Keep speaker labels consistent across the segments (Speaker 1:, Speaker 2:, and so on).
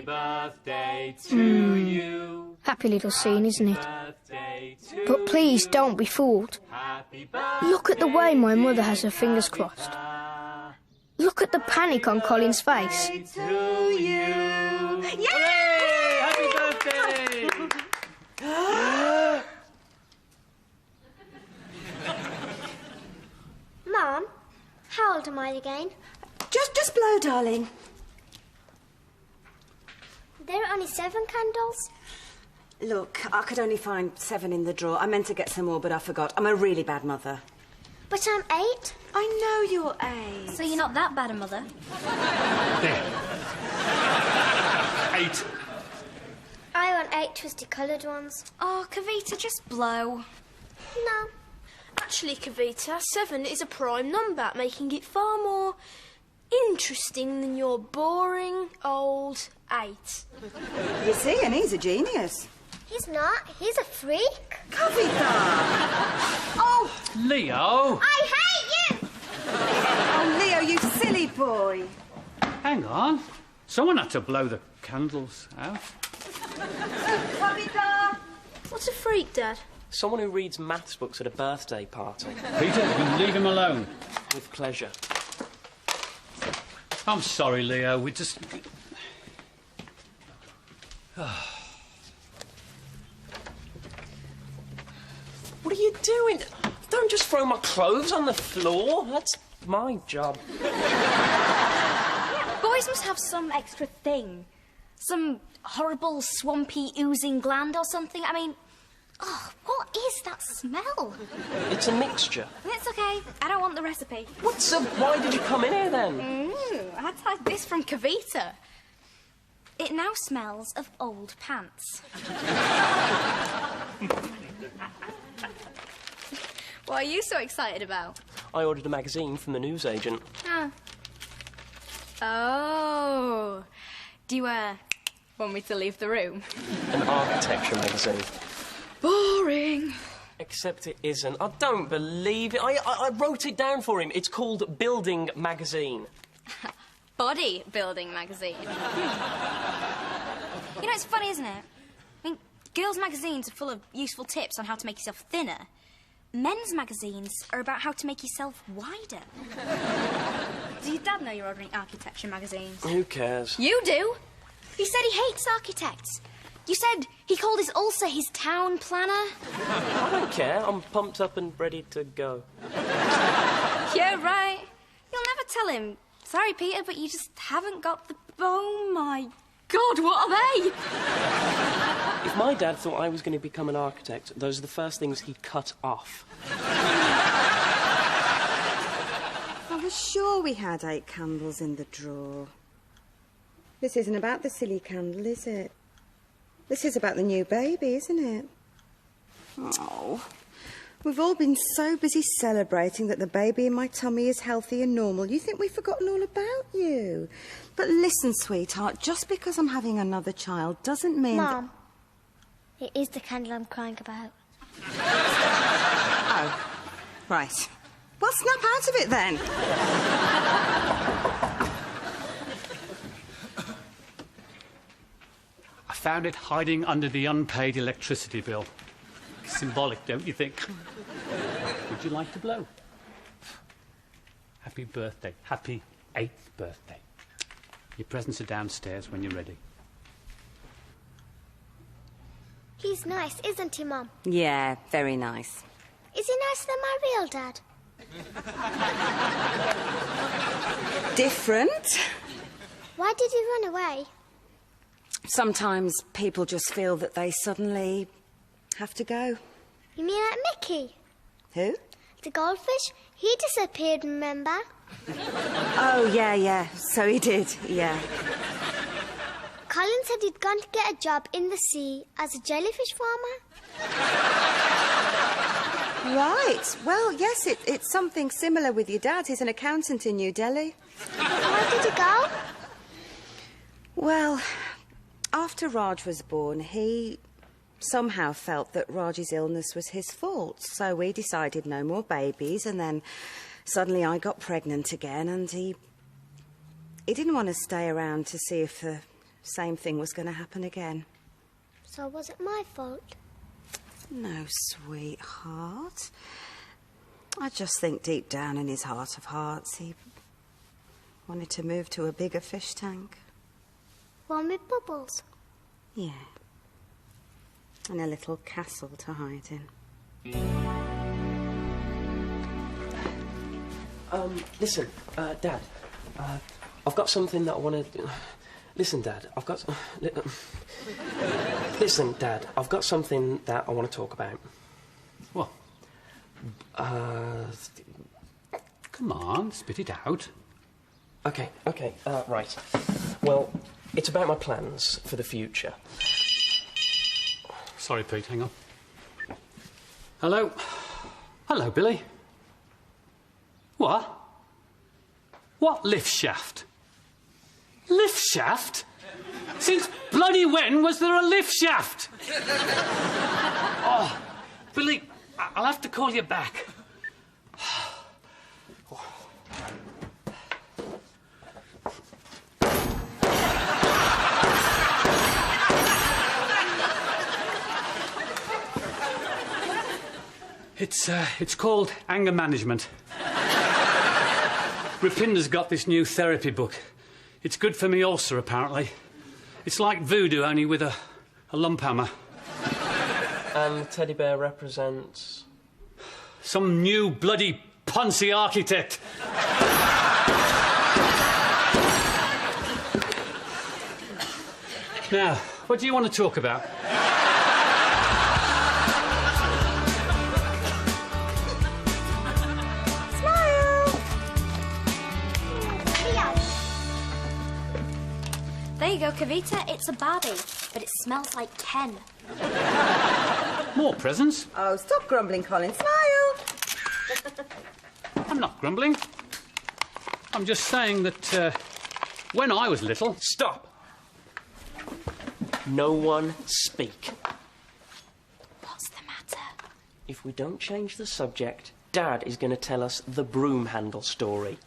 Speaker 1: birthday to you.
Speaker 2: Happy little scene, isn't it? But please don't be fooled. Look at the way my mother has her fingers crossed. Look at the panic on Colin's face.
Speaker 1: To you. Yay! Happy birthday!
Speaker 3: Mum, how old am I again?
Speaker 4: Just blow, darling.
Speaker 3: There are only 7 candles.
Speaker 4: Look, I could only find 7 in the drawer. I meant to get some more, but I forgot. I'm a really bad mother.
Speaker 3: But I'm 8.
Speaker 4: I know you're 8.
Speaker 5: So you're not that bad a mother?
Speaker 1: There. 8.
Speaker 3: I want 8 twisty coloured ones.
Speaker 5: Oh, Kavita, just blow.
Speaker 3: No.
Speaker 6: Actually, Kavita, 7 is a prime number, making it far more interesting than your boring old 8.
Speaker 4: You see, and he's a genius.
Speaker 3: He's not. He's a freak.
Speaker 4: Kavita!
Speaker 1: Oh, Leo!
Speaker 3: I hate you!
Speaker 4: Oh, Leo, you silly boy.
Speaker 1: Hang on. Someone had to blow the candles out.
Speaker 4: Kavita!
Speaker 6: What's a freak, Dad?
Speaker 7: Someone who reads maths books at a birthday party.
Speaker 1: Peter, you leave him alone.
Speaker 7: With pleasure.
Speaker 1: I'm sorry, Leo. We just...
Speaker 7: What are you doing? Don't just throw my clothes on the floor. That's my job.
Speaker 5: Boys must have some extra thing. Some horrible, swampy, oozing gland or something. I mean, oh, what is that smell?
Speaker 7: It's a mixture.
Speaker 5: It's okay. I don't want the recipe.
Speaker 7: What's up? Why did you come in here then?
Speaker 5: I had to hide this from Kavita. It now smells of old pants. What are you so excited about?
Speaker 7: I ordered a magazine from the newsagent.
Speaker 5: Oh. Do you, want me to leave the room?
Speaker 7: An architecture magazine.
Speaker 5: Boring.
Speaker 7: Except it isn't. I don't believe it. I wrote it down for him. It's called Building Magazine.
Speaker 5: Body building magazine. You know, it's funny, isn't it? I mean, girls' magazines are full of useful tips on how to make yourself thinner. Men's magazines are about how to make yourself wider. Do your dad know you're ordering architecture magazines?
Speaker 7: Who cares?
Speaker 5: You do. He said he hates architects. You said he called his ulcer his town planner.
Speaker 7: I don't care. I'm pumped up and ready to go.
Speaker 5: Yeah, right. You'll never tell him. Sorry, Peter, but you just haven't got the... Oh, my God, what are they?
Speaker 7: If my dad thought I was going to become an architect, those are the first things he'd cut off.
Speaker 4: I was sure we had 8 candles in the drawer. This isn't about the silly candle, is it? This is about the new baby, isn't it? Oh, we've all been so busy celebrating that the baby in my tummy is healthy and normal. You think we've forgotten all about you. But listen, sweetheart, just because I'm having another child doesn't mean...
Speaker 3: Mum, it is the candle I'm crying about.
Speaker 4: Oh, right. Well, snap out of it then.
Speaker 1: I found it hiding under the unpaid electricity bill. Symbolic, don't you think? Would you like to blow? Happy birthday. Happy 8th birthday. Your presents are downstairs when you're ready.
Speaker 3: He's nice, isn't he, Mum?
Speaker 4: Yeah, very nice.
Speaker 3: Is he nicer than my real dad?
Speaker 4: Different.
Speaker 3: Why did he run away?
Speaker 4: Sometimes people just feel that they suddenly have to go.
Speaker 3: You mean like Mickey?
Speaker 4: Who?
Speaker 3: The goldfish? He disappeared, remember?
Speaker 4: Oh, yeah. So he did, yeah.
Speaker 3: Colin said he'd gone to get a job in the sea as a jellyfish farmer.
Speaker 4: Right. Well, yes, it's something similar with your dad. He's an accountant in New Delhi.
Speaker 3: Where did he go?
Speaker 4: Well, after Raj was born, he somehow felt that Raj's illness was his fault. So we decided no more babies, and then suddenly I got pregnant again, and he didn't want to stay around to see if the same thing was going to happen again.
Speaker 3: So was it my fault?
Speaker 4: No, sweetheart. I just think deep down in his heart of hearts, he wanted to move to a bigger fish tank.
Speaker 3: One with bubbles?
Speaker 4: Yeah. And a little castle to hide in.
Speaker 7: Listen, Dad, I've got something that I want to... Listen, Dad, I've got... Listen, Dad, I've got something that I want to talk about.
Speaker 1: What? Come on, spit it out.
Speaker 7: OK, right. Well, it's about my plans for the future.
Speaker 1: Sorry, Pete, hang on. Hello? Hello, Billy. What? What lift shaft? Lift shaft? Since bloody when was there a lift shaft? Oh, Billy, I'll have to call you back. It's called anger management. Rapinda's got this new therapy book. It's good for me ulcer, apparently. It's like voodoo, only with a lump hammer.
Speaker 7: And the teddy bear represents...
Speaker 1: Some new bloody Ponzi architect. Now, what do you want to talk about?
Speaker 5: There you go, Kavita. It's a Barbie, but it smells like Ken.
Speaker 1: More presents?
Speaker 4: Oh, stop grumbling, Colin. Smile!
Speaker 1: I'm not grumbling. I'm just saying that when I was little...
Speaker 7: Stop! No one speak.
Speaker 5: What's the matter?
Speaker 7: If we don't change the subject, Dad is going to tell us the broom handle story.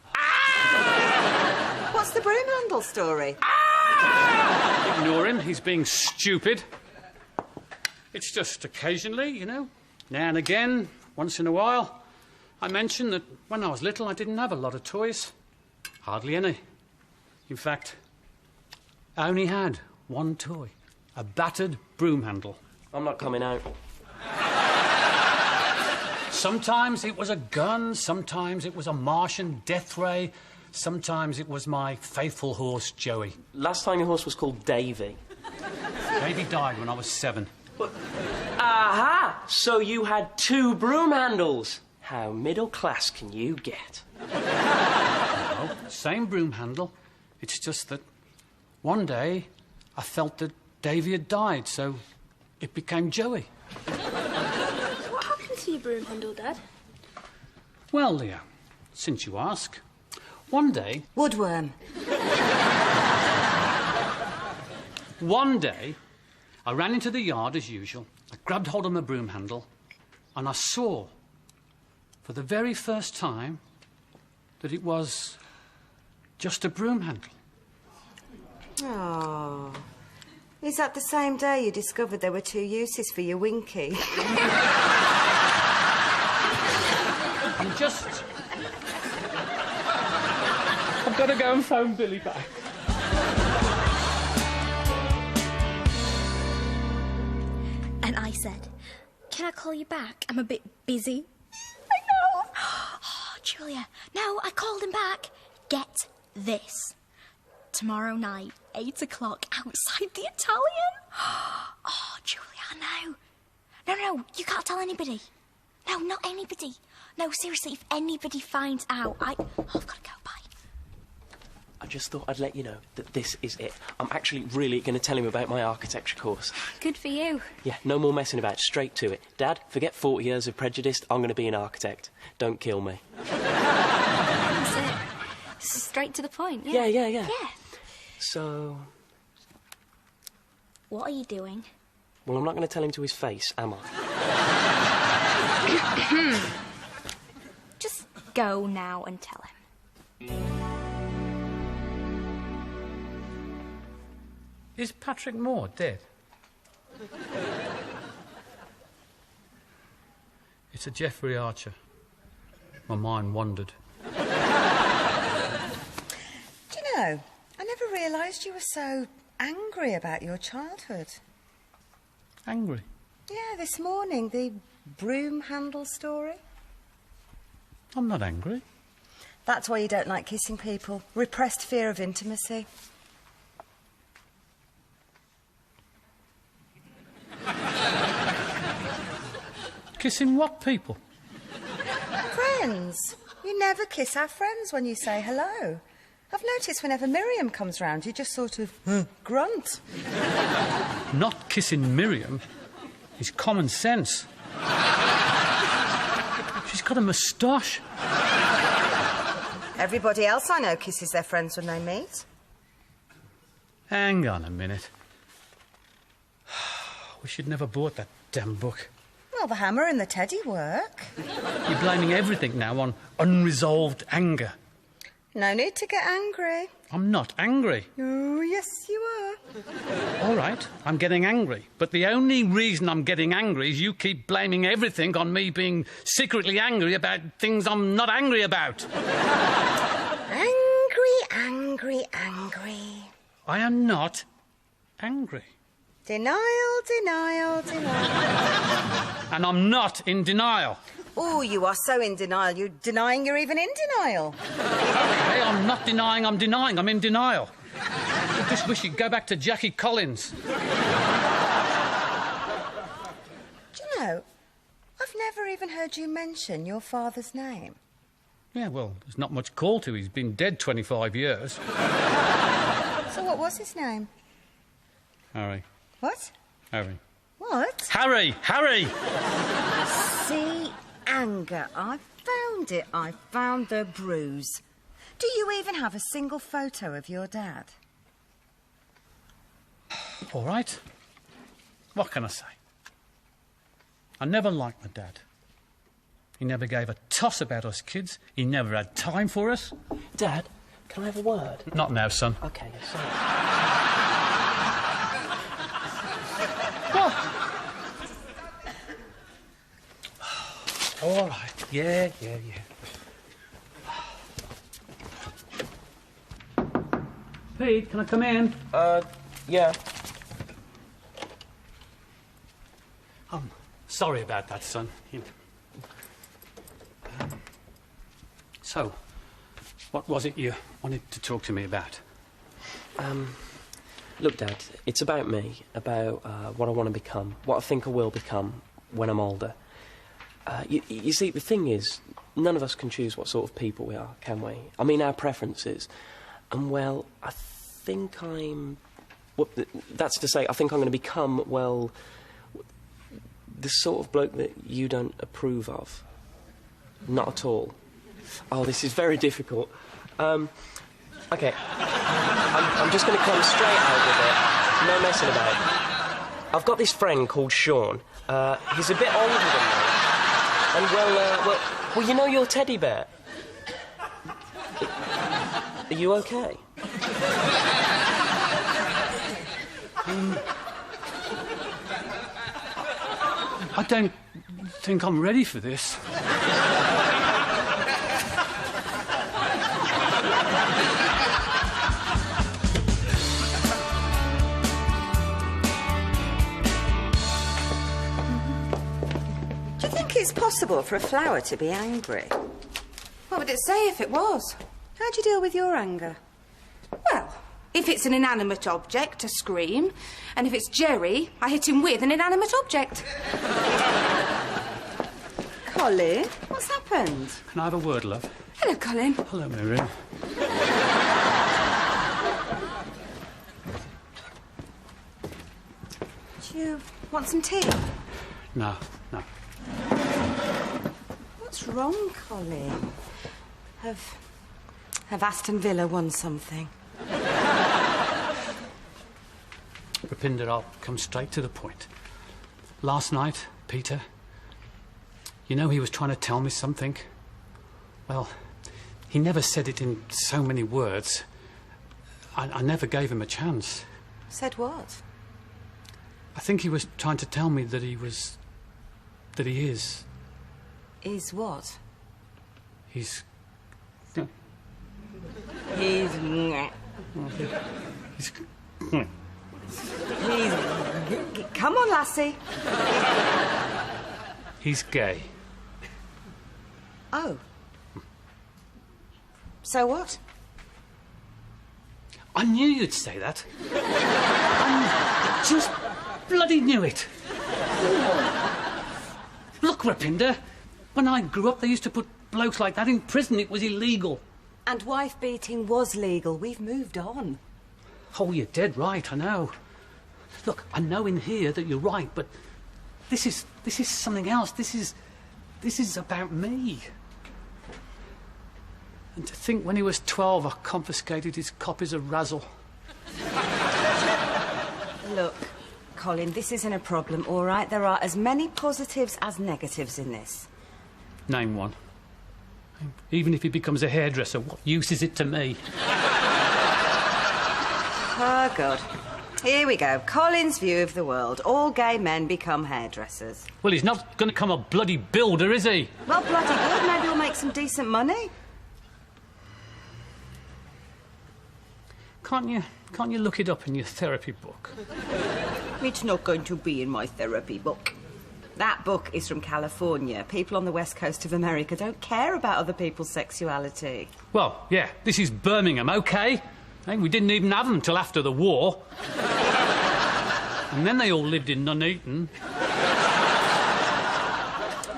Speaker 4: What's the broom handle story?
Speaker 1: Ignore him, he's being stupid. It's just occasionally, you know, now and again, once in a while, I mention that when I was little I didn't have a lot of toys. Hardly any. In fact, I only had one toy. A battered broom handle.
Speaker 7: I'm not coming out.
Speaker 1: Sometimes it was a gun, sometimes it was a Martian death ray, sometimes it was my faithful horse, Joey.
Speaker 7: Last time your horse was called Davy.
Speaker 1: Davy died when I was 7.
Speaker 7: Aha! So you had 2 broom handles. How middle class can you get?
Speaker 1: Well, same broom handle. It's just that one day I felt that Davy had died, so it became Joey.
Speaker 6: What happened to your broom handle, Dad?
Speaker 1: Well, Leo, since you ask, one day...
Speaker 4: Woodworm.
Speaker 1: One day, I ran into the yard as usual. I grabbed hold of my broom handle and I saw, for the very first time, that it was just a broom handle.
Speaker 4: Oh. Is that the same day you discovered there were 2 uses for your winky?
Speaker 1: I'm just... I've got to go and phone Billy back.
Speaker 5: And I said, can I call you back? I'm a bit busy. I know. Oh, Julia. No, I called him back. Get this. Tomorrow night, 8 o'clock, outside the Italian. Oh, Julia, I know. No, you can't tell anybody. No, not anybody. No, seriously, if anybody finds out, I've got to go, bye.
Speaker 7: I just thought I'd let you know that this is it. I'm actually really going to tell him about my architecture course.
Speaker 5: Good for you.
Speaker 7: Yeah, no more messing about, straight to it. Dad, forget 40 years of prejudice, I'm going to be an architect. Don't kill me.
Speaker 5: That's it. Straight to the point, yeah.
Speaker 7: Yeah. So...
Speaker 5: What are you doing?
Speaker 7: Well, I'm not going to tell him to his face, am I?
Speaker 5: Just go now and tell him.
Speaker 1: Is Patrick Moore dead? It's a Jeffrey Archer. My mind wandered.
Speaker 4: Do you know, I never realised you were so angry about your childhood.
Speaker 1: Angry?
Speaker 4: Yeah, this morning, the broom handle story.
Speaker 1: I'm not angry.
Speaker 4: That's why you don't like kissing people. Repressed fear of intimacy.
Speaker 1: Kissing what people?
Speaker 4: Friends. You never kiss our friends when you say hello. I've noticed whenever Miriam comes round, you just sort of grunt.
Speaker 1: Not kissing Miriam is common sense. She's got a moustache.
Speaker 4: Everybody else I know kisses their friends when they meet.
Speaker 1: Hang on a minute. Wish you'd never bought that damn book.
Speaker 4: Well, the hammer and the teddy work.
Speaker 1: You're blaming everything now on unresolved anger.
Speaker 4: No need to get angry.
Speaker 1: I'm not angry.
Speaker 4: Oh, yes, you are.
Speaker 1: All right, I'm getting angry. But the only reason I'm getting angry is you keep blaming everything on me being secretly angry about things I'm not angry about.
Speaker 4: Angry.
Speaker 1: I am not angry.
Speaker 4: Denial.
Speaker 1: And I'm not in denial.
Speaker 4: Oh, you are so in denial. You're denying you're even in denial.
Speaker 1: Okay, I'm not denying I'm denying. I'm in denial. I just wish you'd go back to Jackie Collins.
Speaker 4: Do you know, I've never even heard you mention your father's name.
Speaker 1: Yeah, well, there's not much call to. He's been dead 25 years.
Speaker 4: So what was his name?
Speaker 1: Harry.
Speaker 4: What?
Speaker 1: Harry.
Speaker 4: What?
Speaker 1: Harry!
Speaker 4: See, anger. I found it. I found the bruise. Do you even have a single photo of your dad?
Speaker 1: All right. What can I say? I never liked my dad. He never gave a toss about us kids. He never had time for us.
Speaker 7: Dad, can I have a word?
Speaker 1: Not now, son.
Speaker 7: OK, sorry.
Speaker 1: What? All right. Yeah. Pete, can I come in?
Speaker 7: Yeah.
Speaker 1: I'm sorry about that, son. So, what was it you wanted to talk to me about?
Speaker 7: Look, Dad, it's about me, about what I want to become, what I think I will become when I'm older. You see, the thing is, none of us can choose what sort of people we are, can we? I mean, our preferences. And, well, I think I'm... Well, that's to say, I think I'm going to become, well, the sort of bloke that you don't approve of. Not at all. Oh, this is very difficult. OK. I'm just going to come straight out with it. No messing about. I've got this friend called Sean. He's a bit older than me. And, well, you know your teddy bear? Are you OK?
Speaker 1: I don't think I'm ready for this.
Speaker 4: Do you think it's possible for a flower to be angry?
Speaker 8: What would it say if it was?
Speaker 4: How do you deal with your anger?
Speaker 8: Well, if it's an inanimate object, I scream. And if it's Jerry, I hit him with an inanimate object.
Speaker 4: Colin, what's happened?
Speaker 1: Can I have a word, love?
Speaker 8: Hello, Colin.
Speaker 1: Hello, Miriam.
Speaker 4: Do you want some tea?
Speaker 1: No.
Speaker 4: What's wrong, Colin? Have Aston Villa won something?
Speaker 1: Rupinder, I'll come straight to the point. Last night, Peter, you know he was trying to tell me something? Well, he never said it in so many words. I never gave him a chance.
Speaker 4: Said what?
Speaker 1: I think he was trying to tell me that he is.
Speaker 4: Is what?
Speaker 1: He's...
Speaker 4: He's...
Speaker 1: He's...
Speaker 4: He's... Come on, lassie.
Speaker 1: He's gay.
Speaker 4: Oh. So what?
Speaker 1: I knew you'd say that. I just bloody knew it. Look, Rapinder, when I grew up, they used to put blokes like that in prison. It was illegal.
Speaker 4: And wife beating was legal. We've moved on.
Speaker 1: Oh, you're dead right, I know. Look, I know in here that you're right, but this is something else. This is about me. And to think when he was 12, I confiscated his copies of Razzle.
Speaker 4: Look, Colin, this isn't a problem, all right? There are as many positives as negatives in this.
Speaker 1: Name one. Even if he becomes a hairdresser, what use is it to me?
Speaker 4: Oh, God. Here we go. Colin's view of the world. All gay men become hairdressers.
Speaker 1: Well, he's not going to become a bloody builder, is he?
Speaker 4: Well, bloody good. Maybe he'll make some decent money.
Speaker 1: Can't you look it up in your therapy book?
Speaker 4: It's not going to be in my therapy book. That book is from California. People on the west coast of America don't care about other people's sexuality.
Speaker 1: Well, yeah, this is Birmingham, OK? Hey, we didn't even have them until after the war. And then they all lived in Nuneaton.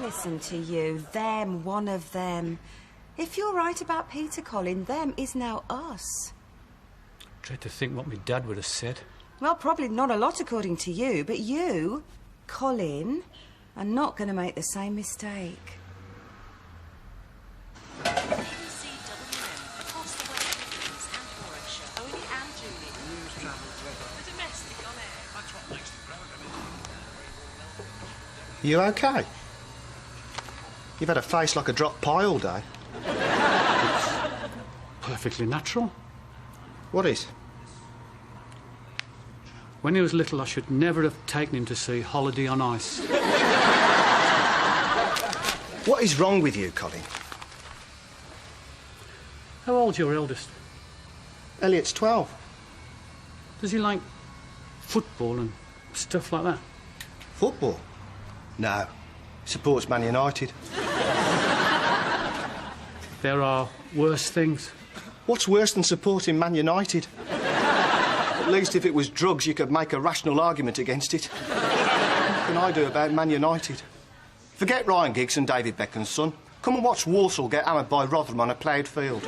Speaker 4: Listen to you. Them, one of them. If you're right about Peter, Colin, them is now us.
Speaker 1: Dread to think what my dad would have said.
Speaker 4: Well, probably not a lot according to you, but you, Colin, are not going to make the same mistake.
Speaker 9: You okay? You've had a face like a dropped pie all day.
Speaker 1: Perfectly natural.
Speaker 9: What is?
Speaker 1: When he was little, I should never have taken him to see Holiday on Ice.
Speaker 9: What is wrong with you, Colin?
Speaker 1: How old's your eldest?
Speaker 9: Elliot's 12.
Speaker 1: Does he like football and stuff like that?
Speaker 9: Football? No. Supports Man United.
Speaker 1: There are worse things.
Speaker 9: What's worse than supporting Man United? At least if it was drugs, you could make a rational argument against it. What can I do about Man United? Forget Ryan Giggs and David Beckham's son. Come and watch Walsall get hammered by Rotherham on a ploughed field.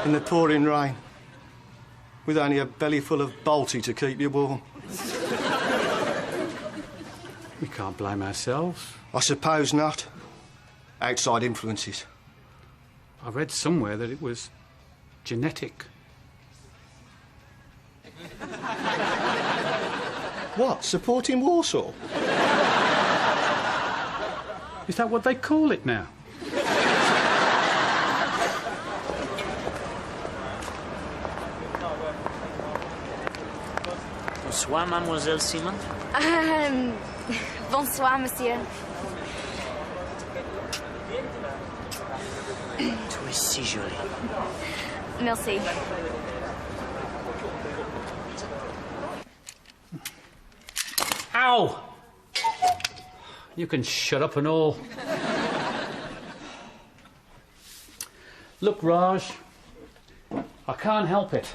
Speaker 9: In the pouring rain. With only a belly full of Balti to keep you warm.
Speaker 1: We can't blame ourselves.
Speaker 9: I suppose not. Outside influences.
Speaker 1: I read somewhere that it was genetic.
Speaker 9: What? Supporting Walsall?
Speaker 1: Is that what they call it now?
Speaker 10: Bonsoir, Mademoiselle Simon.
Speaker 5: Bonsoir, monsieur.
Speaker 10: Tu es si jolie.
Speaker 5: Merci.
Speaker 1: Ow! You can shut up and all. Look, Raj, I can't help it.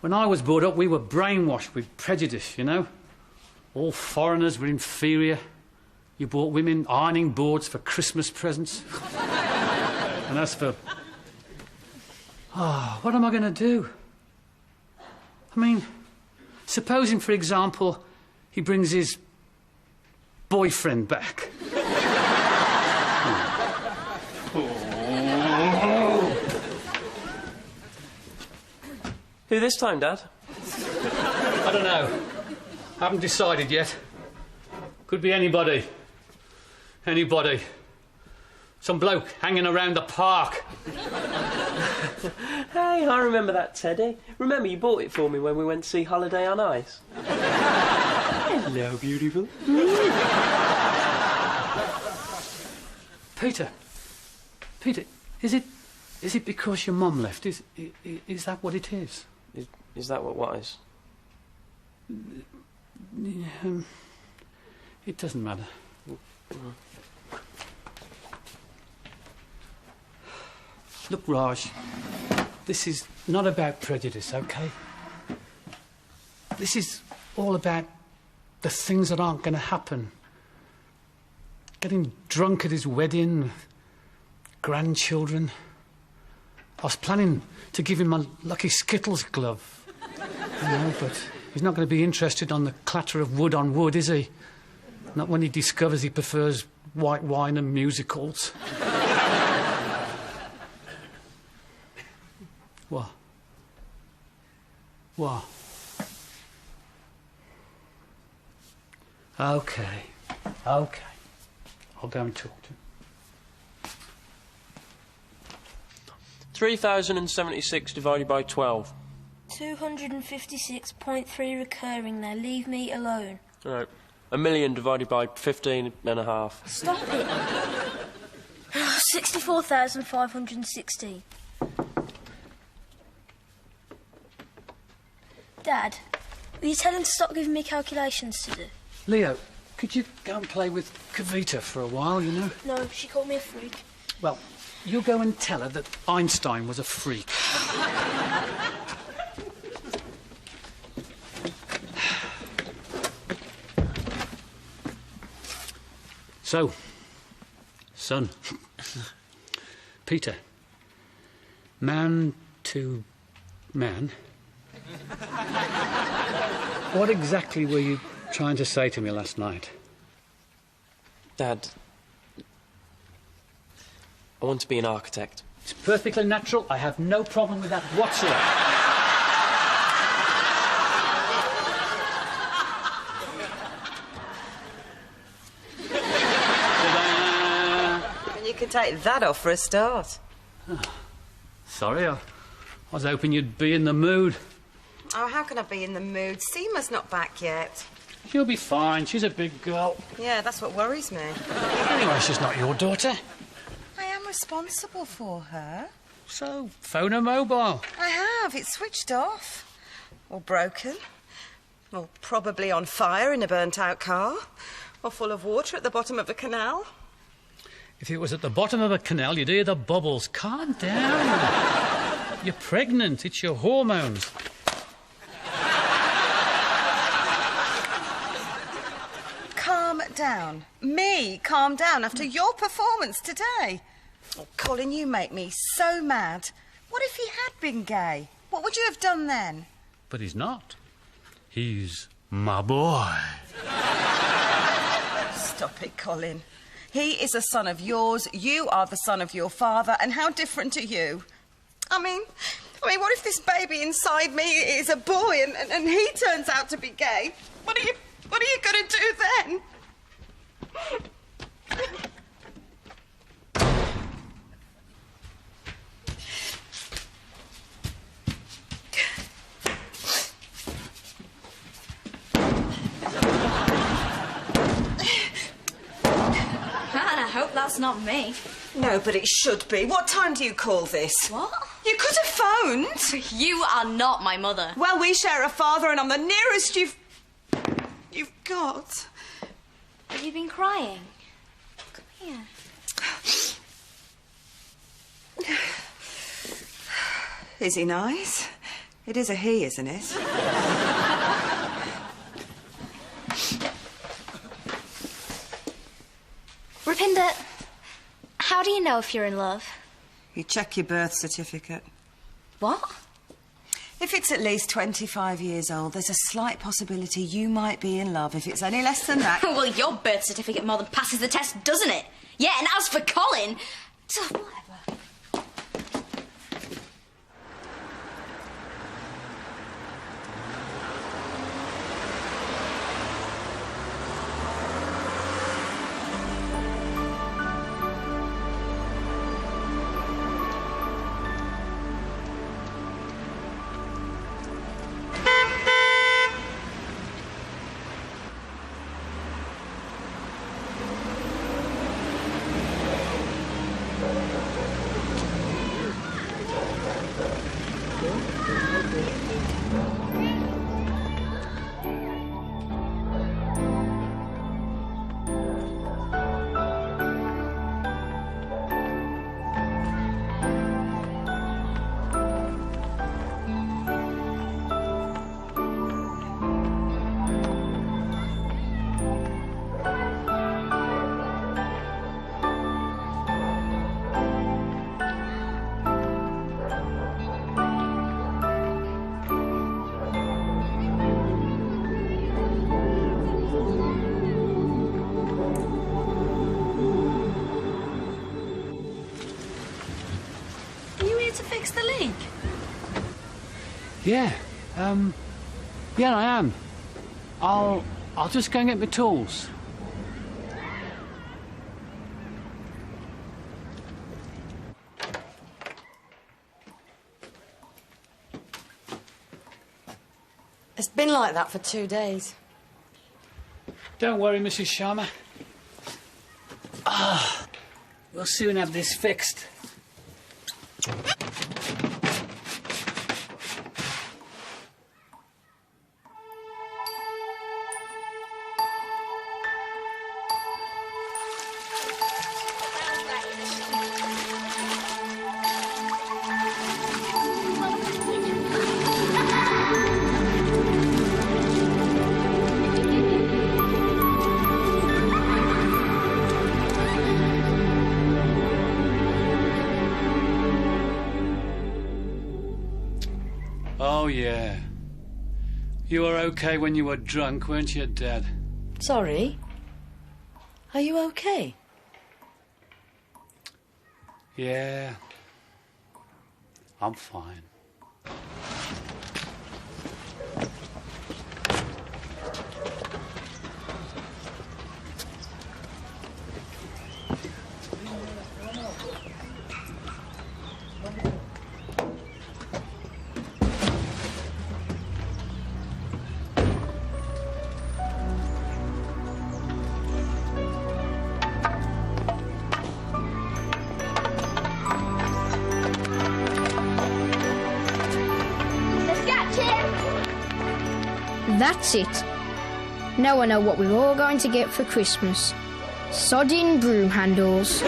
Speaker 1: When I was brought up, we were brainwashed with prejudice, you know? All foreigners were inferior. You bought women ironing boards for Christmas presents. And as for... what am I going to do? I mean, supposing, for example, he brings his boyfriend back.
Speaker 7: Who this time, Dad?
Speaker 1: I don't know. Haven't decided yet. Could be anybody. Anybody. Some bloke hanging around the park.
Speaker 7: Hey, I remember that teddy. Remember you bought it for me when we went to see Holiday on Ice? Hello, beautiful.
Speaker 1: Peter, is it because your mum left? Is that what it is?
Speaker 7: Is that what is?
Speaker 1: It doesn't matter. Look, Raj, this is not about prejudice, okay? This is all about the things that aren't going to happen. Getting drunk at his wedding, grandchildren. I was planning to give him my lucky Skittles glove. But he's not going to be interested on the clatter of wood on wood, is he? Not when he discovers he prefers white wine and musicals. What? What? Okay. I'll go and talk to him.
Speaker 7: 3,076 divided by 12.
Speaker 6: 256.3 recurring now. Leave me alone.
Speaker 7: All right. 1,000,000 divided by 15.5.
Speaker 6: Stop it. 64,516. Dad, will you tell him to stop giving me calculations to do?
Speaker 1: Leo, could you go and play with Kavita for a while, you know?
Speaker 6: No, she called me a freak.
Speaker 1: Well, you go and tell her that Einstein was a freak. So, son, Peter, man to man, what exactly were you trying to say to me last night?
Speaker 7: Dad, I want to be an architect.
Speaker 1: It's perfectly natural. I have no problem with that whatsoever.
Speaker 4: And you can take that off for a start.
Speaker 1: Sorry, I was hoping you'd be in the mood.
Speaker 4: Oh, how can I be in the mood? Seema's not back yet.
Speaker 1: She'll be fine. She's a big girl.
Speaker 4: Yeah, that's what worries me.
Speaker 1: Anyway, she's not your daughter.
Speaker 4: I am responsible for her.
Speaker 1: So, phone her mobile.
Speaker 4: I have. It's switched off. Or broken. Or probably on fire in a burnt-out car. Or full of water at the bottom of a canal.
Speaker 1: If it was at the bottom of a canal, you'd hear the bubbles. Calm down. You're pregnant. It's your hormones.
Speaker 4: Calm down. Me calm down after your performance today. Oh, Colin, you make me so mad. What if he had been gay? What would you have done then?
Speaker 1: But he's not. He's my boy.
Speaker 4: Stop it, Colin. He is a son of yours, you are the son of your father, and how different are you? I mean, what if this baby inside me is a boy and he turns out to be gay? What are you going to do then?
Speaker 5: Man, I hope that's not me.
Speaker 4: No, but it should be. What time do you call this?
Speaker 5: What?
Speaker 4: You could have phoned.
Speaker 5: You are not my mother.
Speaker 4: Well, we share a father and I'm the nearest you've got.
Speaker 5: Have you been crying? Come here.
Speaker 4: Is he nice? It is a he, isn't it?
Speaker 5: Rupinder, how do you know if you're in love?
Speaker 4: You check your birth certificate.
Speaker 5: What?
Speaker 4: If it's at least 25 years old, there's a slight possibility you might be in love. If it's any less than that...
Speaker 5: Well, your birth certificate more than passes the test, doesn't it? Yeah, and as for Colin... Whatever.
Speaker 11: to fix the leak?
Speaker 1: Yeah, yeah, I am. I'll just go and get my tools.
Speaker 11: It's been like that for 2 days.
Speaker 1: Don't worry, Mrs. Sharma. We'll soon have this fixed. Oh, yeah. You were okay when you were drunk, weren't you, Dad?
Speaker 11: Sorry? Are you okay?
Speaker 1: Yeah. I'm fine.
Speaker 2: That's it. Now I know what we're all going to get for Christmas. Sodding broom handles.